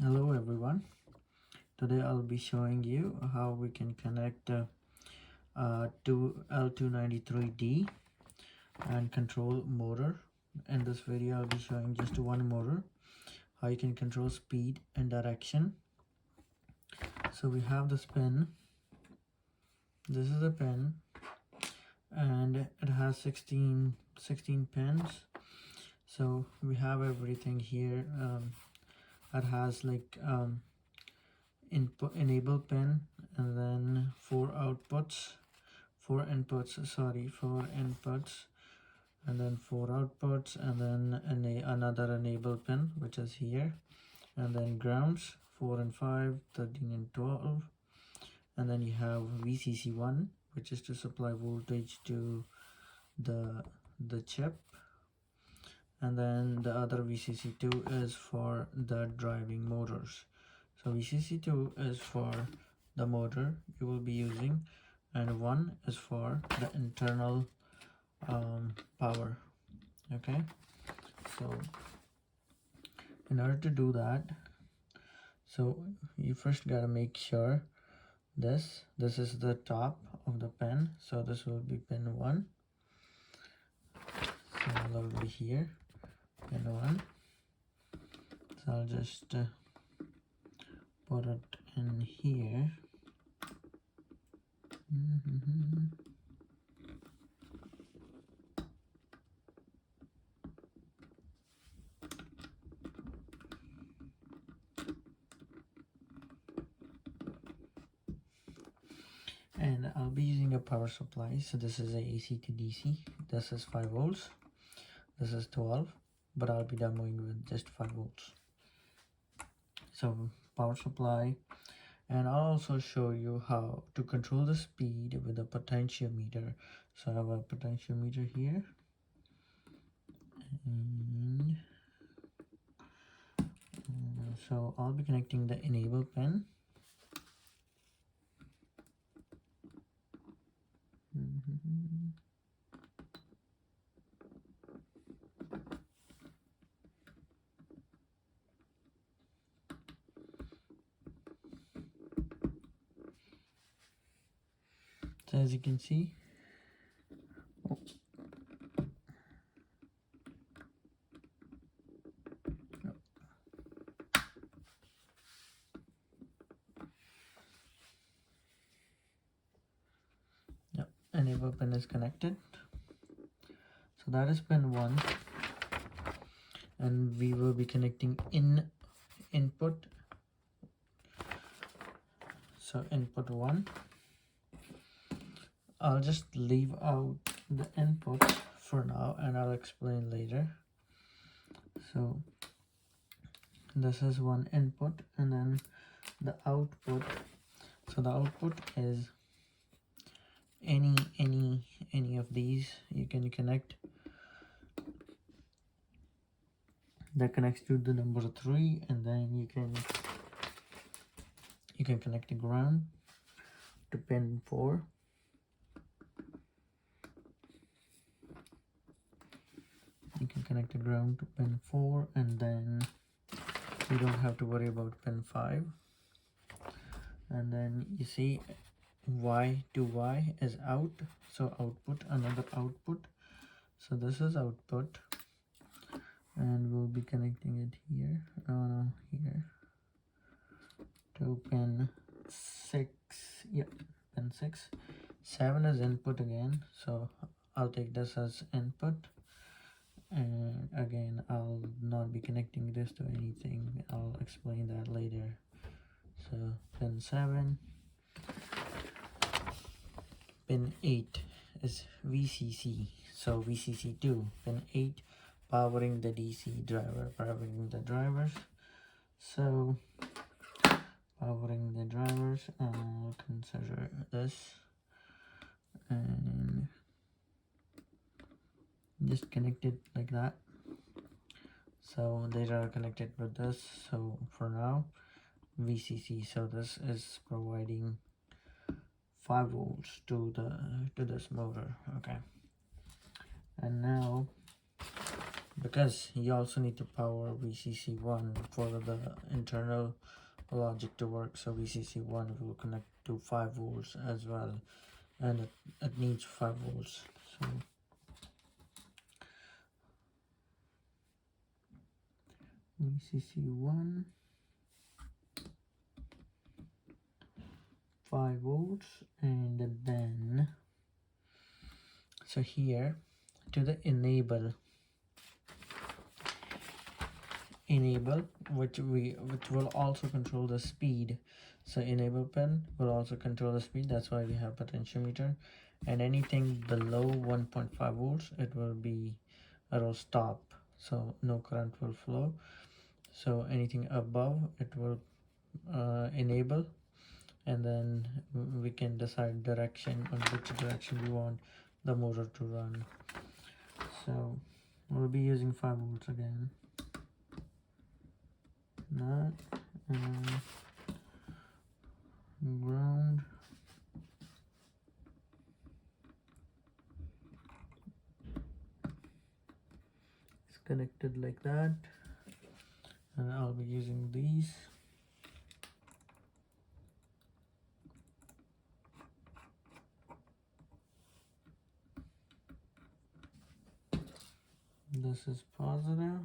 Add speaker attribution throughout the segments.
Speaker 1: Hello everyone. Today I'll be showing you how we can connect to L293d and control motor. In this video I'll be showing just one motor, how you can control speed and direction. So we have this pin. This is a pin and it has 16 pins. So we have everything here. It has like enable pin, and then four inputs, and then four outputs, and then another enable pin, which is here, and then grounds 4 and 5, 13 and 12, and then you have VCC1, which is to supply voltage to the chip, and then the other VCC2 is for the driving motors. So VCC2 is for the motor you will be using, and 1 is for the internal power. Okay, so in order to do that, so you first gotta make sure this is the top of the pin. So this will be pin 1. So it'll be here, pin 1. So I'll just put it in here. And I'll be using a power supply. So this is a AC to DC. This is 5 volts. This is 12, but I'll be demoing with just 5 volts. So power supply, and I'll also show you how to control the speed with a potentiometer. So I have a potentiometer here, and so I'll be connecting the enable pin. So as you can see, enable pin is connected. So that is pin 1, and we will be connecting input. So input 1, I'll just leave out the input for now and I'll explain later. So this is one input, and then the output. So the output is any of these you can connect. That connects to the number 3, and then you can connect the ground to pin 4. You can connect the ground to pin 4, and then you don't have to worry about pin 5. And then you see Y to Y is out, so output, another output. So this is output, and we'll be connecting it here, here to pin 6. Yeah, pin 6. 7 is input again, so I'll take this as input, and again I'll not be connecting this to anything. I'll explain that later. So pin 7. Pin 8 is VCC, so VCC2. Pin 8, powering the DC driver, powering the drivers. So powering the drivers, I'll consider this, and just connect it like that. So they are connected with this. So for now, VCC. So this is providing 5 volts to this motor. Okay, and now because you also need to power VCC1 for the internal logic to work. So VCC1 will connect to 5 volts as well, and it needs 5 volts. So VCC1 5 volts, and then so here to the enable, which will also control the speed. So enable pin will also control the speed. That's why we have potentiometer. And anything below 1.5 volts, it will stop, so no current will flow. So anything above, it will enable, and then we can decide direction, on which direction we want the motor to run. So we'll be using 5 volts again. That and ground. It's connected like that, and I'll be using these. This is positive.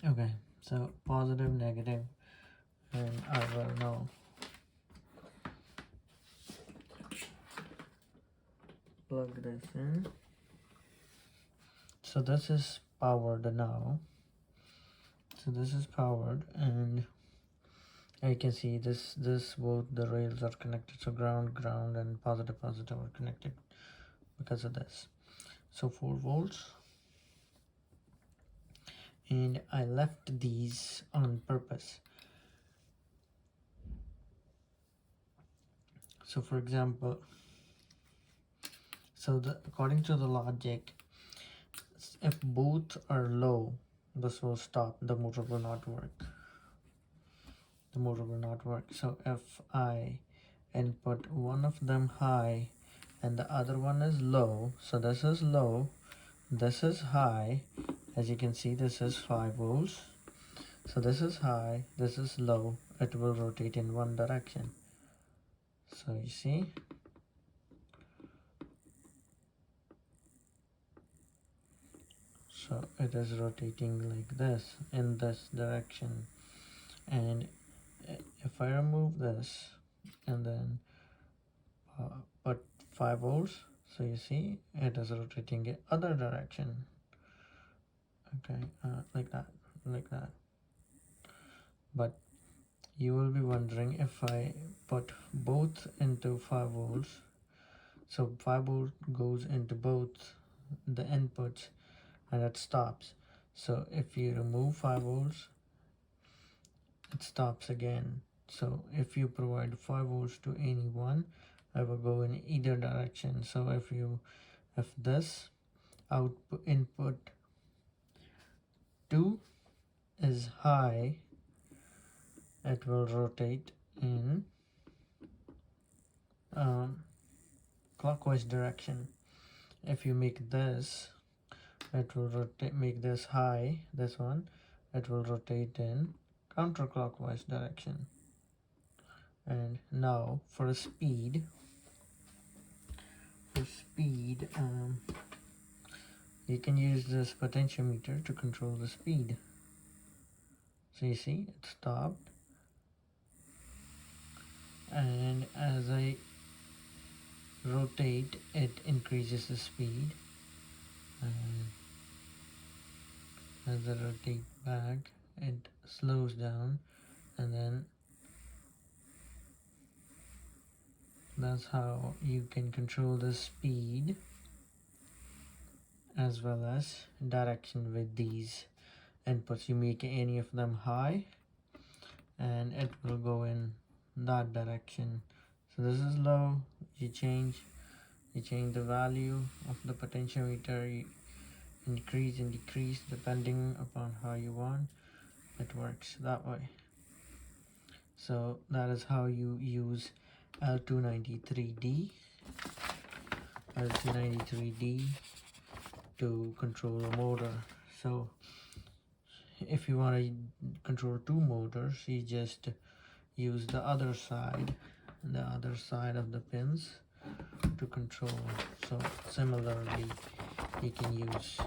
Speaker 1: Okay, so positive, negative, and I will now plug this in. So this is powered now. So this is powered, and you can see this both the rails are connected. So ground, and positive are connected because of this. So 4 volts. And I left these on purpose. So for example, according to the logic, if both are low, this will stop, the motor will not work. So if I input one of them high and the other one is low, so this is low, this is high, as you can see, this is 5 volts. So this is high, this is low, it will rotate in one direction. So you see, so it is rotating like this, in this direction. And if I remove this and then put 5 volts, so you see it is rotating in other direction. Okay, like that. But you will be wondering, if I put both into 5 volts, so 5 volt goes into both the inputs and it stops. So if you remove 5 volts, it stops again. So if you provide 5 volts to anyone, I will go in either direction. So if this output input 2 is high, it will rotate in clockwise direction. If you make this, it will make this high, this one, it will rotate in counterclockwise direction. And now for speed, you can use this potentiometer to control the speed. So you see, it stopped, and as I rotate, it increases the speed, and as I rotate back, it slows down, and then that's how you can control the speed as well as direction with these inputs. You make any of them high and it will go in that direction. So this is low, you change the value of the potentiometer, you increase and decrease depending upon how you want. It works that way. So that is how you use L293d to control a motor. So if you want to control two motors, you just use the other side of the pins to control. So similarly, you can use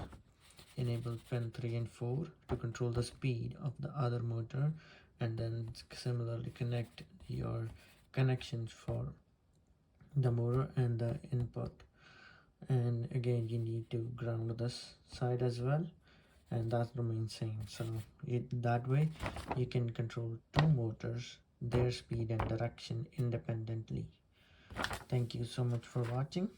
Speaker 1: enable pin 3 and 4 to control the speed of the other motor, and then similarly connect your connections for the motor and the input. And again, you need to ground this side as well, and that remains same. So that way you can control two motors, their speed and direction independently. Thank you so much for watching.